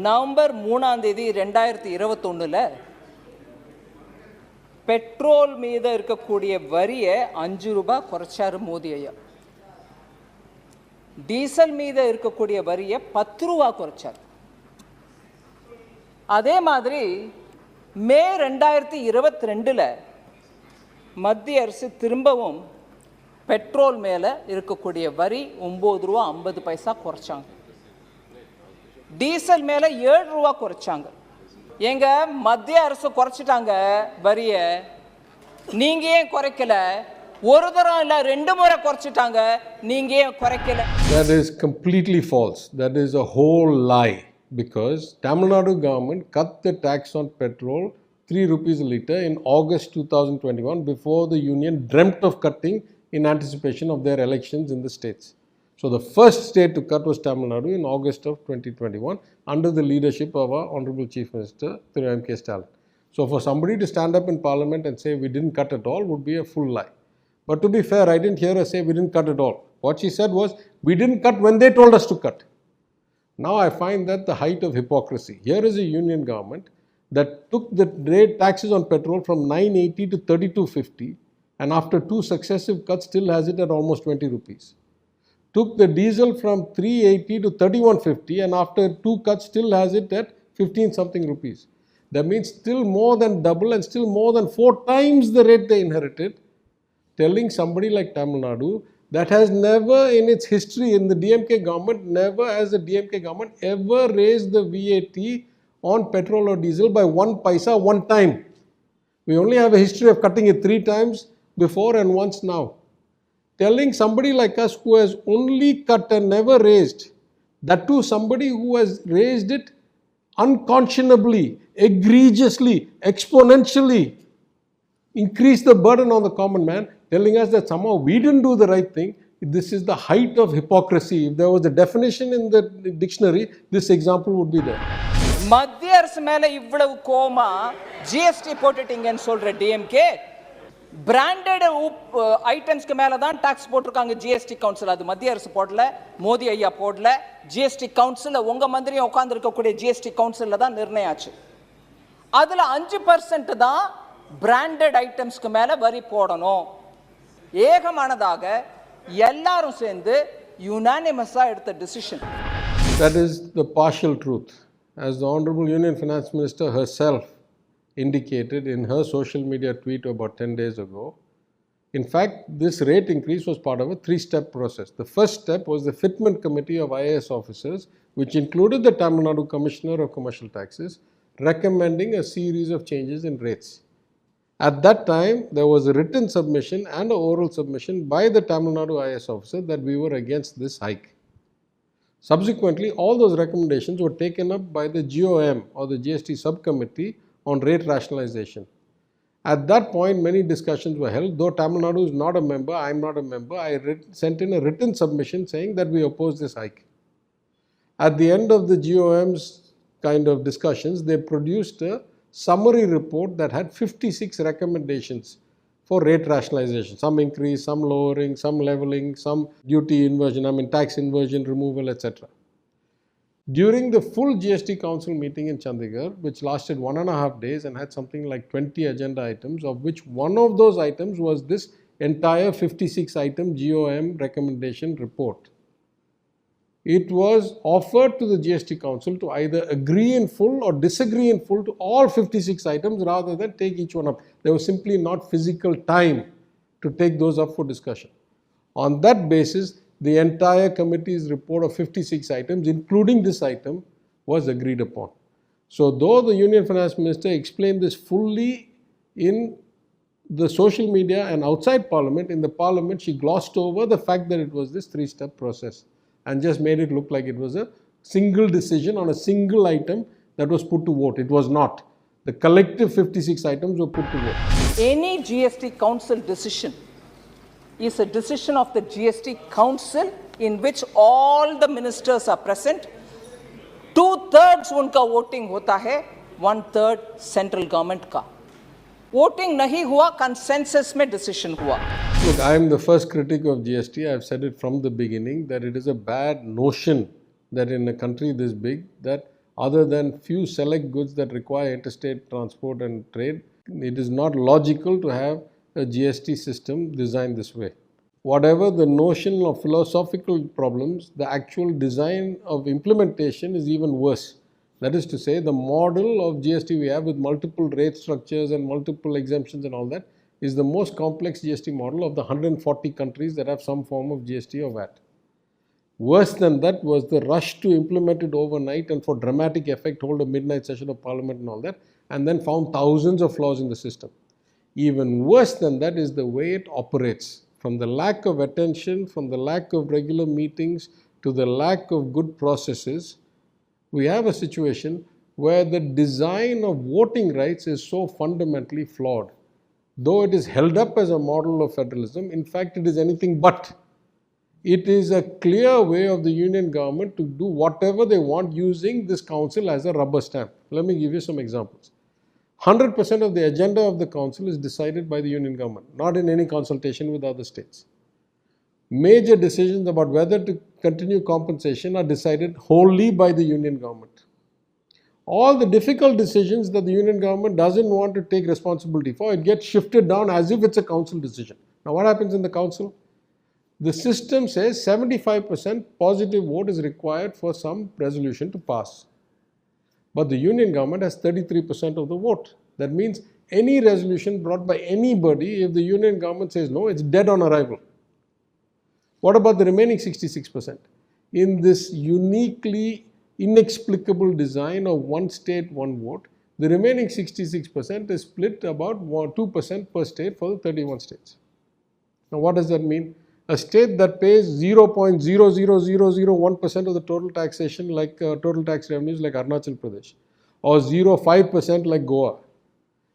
November 3ஆம் தேதி 2021 petrol மீது இருக்கக்கூடிய வரியை 5 ரூபாய் குறைச்சாரு மோடி ஐயா. டீசல் மீது இருக்கக்கூடிய வரியை 10 ரூபாய் குறைச்சார். அதே மாதிரி மே 2022 மத்திய அரசு திரும்பவும் பெட்ரோல் மேல இருக்கக்கூடிய வரி 9 ரூபாய் 50 பைசா குறைச்சாங்க. டீசல் மேல 7 ரூபாய் குறைச்சாங்க. எங்க மத்திய அரசு குறைச்சிட்டாங்க வரியை, நீங்க ஏன் குறைக்கல? ஒரு தரம் இல்ல 2 முறை குறைச்சிட்டாங்க, நீங்க ஏன் குறைக்கல? That is completely false. That is a whole lie, because Tamil Nadu government cut the tax on petrol 3 rupees a litre in August 2021 before the union dreamt of cutting in anticipation of their elections in the states. So the first state to cut was Tamil Nadu in August of 2021 under the leadership of our Honorable Chief Minister M.K. Stalin. So for somebody to stand up in Parliament and say we didn't cut at all would be a full lie. But to be fair, I didn't hear her say we didn't cut at all. What she said was we didn't cut when they told us to cut. Now I find that the height of hypocrisy. Here is a union government that took the rate taxes on petrol from 980 to 3250 and after 2 successive cuts still has it at almost 20 rupees. Took the diesel from 380 to 3150 and after 2 cuts still has it at 15 something rupees. That means still more than double and still more than 4 times the rate they inherited. Telling somebody like Tamil Nadu that has never in its history in the DMK government, never has the DMK government ever raised the VAT on petrol or diesel by 1 paisa one time. We only have a history of cutting it 3 times before and once now. Telling somebody like us who has only cut and never raised, that too somebody who has raised it unconscionably, egregiously, exponentially, increased the burden on the common man, telling us that somehow we didn't do the right thing. This is the height of hypocrisy. If there was a definition in the dictionary, this example would be there. மத்திய அரசு மேல இவ்வளவு coma GST போட்டுட்டீங்கன்னு சொல்ற DMK, branded ஐட்டம்ஸ்க்கு மேல தான் tax போட்டிருக்காங்க GST council. அது மத்திய அரசு போடல, மோடி ஐயா போடல. ஜிஎஸ்டி கவுன்சில் உங்க மந்திரியும் உட்கார்ந்து இருக்கக்கூடிய ஜிஎஸ்டி கவுன்சில்ல தான் நிர்ணயம் ஆச்சு. அதுல 5% தான் பிராண்டட் ஐட்டம்ஸ்க்கு மேல வரி போடணும். ஏகமானதாக எல்லாரும் சேர்ந்து யுனானிமஸா எடுத்த decision. That is the partial truth. As the Honorable Union Finance Minister herself indicated in her social media tweet about 10 days ago, in fact, this rate increase was part of a 3-step process. The first step was the fitment committee of IAS officers, which included the Tamil Nadu Commissioner of Commercial Taxes, recommending a series of changes in rates. At that time, there was a written submission and an oral submission by the Tamil Nadu IAS officer that we were against this hike. Subsequently, all those recommendations were taken up by the GOM or the GST subcommittee on rate rationalization. At that point, many discussions were held. Though Tamil Nadu is not a member, I am not a member, I sent in a written submission saying that we oppose this hike. At the end of the GOM's kind of discussions, they produced a summary report that had 56 recommendations for rate rationalization. Some increase, some lowering, some leveling, some duty inversion, tax inversion, removal, etc. During the full GST Council meeting in Chandigarh, which lasted 1.5 days and had something like 20 agenda items, of which one of those items was this entire 56-item GOM recommendation report. It was offered to the GST Council to either agree in full or disagree in full to all 56 items rather than take each one up. There was simply not physical time to take those up for discussion. On that basis, the entire committee's report of 56 items, including this item, was agreed upon. So though the Union Finance Minister explained this fully in the social media and outside Parliament, in the Parliament she glossed over the fact that it was this 3-step process and just made it look like it was a single decision on a single item that was put to vote. It was not. The collective 56 items were put to vote. Any GST Council decision is a decision of the GST Council in which all the ministers are present. 2/3 उनका voting होता है, 1/3 central government का. Voting नहीं हुआ, consensus में decision हुआ. Look, I am the first critic of GST. I have said it from the beginning that it is a bad notion that in a country this big that other than few select goods that require interstate transport and trade, it is not logical to have a GST system designed this way. Whatever the notion of philosophical problems, the actual design of implementation is even worse. That is to say, the model of GST we have with multiple rate structures and multiple exemptions and all that is the most complex GST model of the 140 countries that have some form of GST or VAT. Worse than that was the rush to implement it overnight and for dramatic effect hold a midnight session of parliament and all that, and then found thousands of flaws in the system. Even worse than that is the way it operates. From the lack of attention, from the lack of regular meetings to the lack of good processes, we have a situation where the design of voting rights is so fundamentally flawed. Though it is held up as a model of federalism, in fact it is anything but. It is a clear way of the union government to do whatever they want using this council as a rubber stamp. Let me give you some examples. 100% of the agenda of the council is decided by the union government, not in any consultation with other states. Major decisions about whether to continue compensation are decided wholly by the union government. All the difficult decisions that the union government doesn't want to take responsibility for, it gets shifted down as if it's a council decision. Now what happens in the council? The system says 75% positive vote is required for some resolution to pass. But the union government has 33% of the vote. That means any resolution brought by anybody, if the union government says no, it's dead on arrival. What about the remaining 66%? In this uniquely inexplicable design of one state, one vote, the remaining 66% is split about 2% per state for the 31 states. Now what does that mean? A state that pays 0.00001% of the total taxation, like total tax revenues like Arunachal Pradesh, or 0.5% like Goa,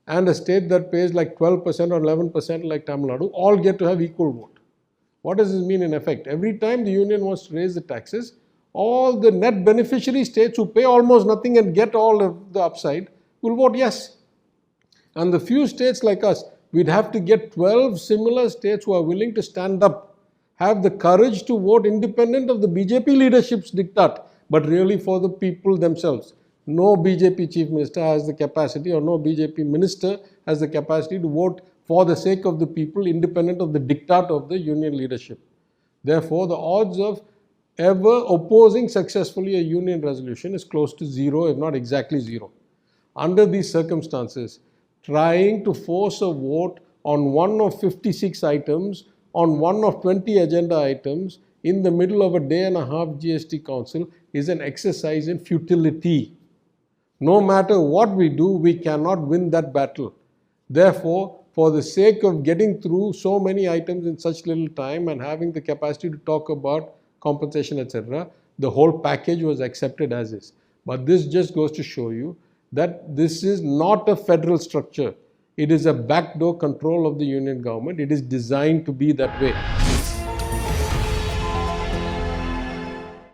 and a state that pays like 12% or 11% like Tamil Nadu, all get to have equal vote. What does this mean in effect? Every time the union wants to raise the taxes, all the net beneficiary states who pay almost nothing and get all of the upside will vote yes. And the few states like us, we'd have to get 12 similar states who are willing to stand up, have the courage to vote independent of the BJP leadership's diktat, but really for the people themselves. No BJP chief minister has the capacity, or no BJP minister has the capacity to vote for the sake of the people, independent of the diktat of the union leadership. Therefore, the odds of ever opposing successfully a union resolution is close to zero, if not exactly zero. Under these circumstances, trying to force a vote on one of 56 items, on one of 20 agenda items, in the middle of a day and a half GST council is an exercise in futility. No matter what we do, we cannot win that battle. Therefore, for the sake of getting through so many items in such little time and having the capacity to talk about compensation, etc., the whole package was accepted as is. But this just goes to show you that this is not a federal structure. It is a backdoor control of the union government. It is designed to be that way.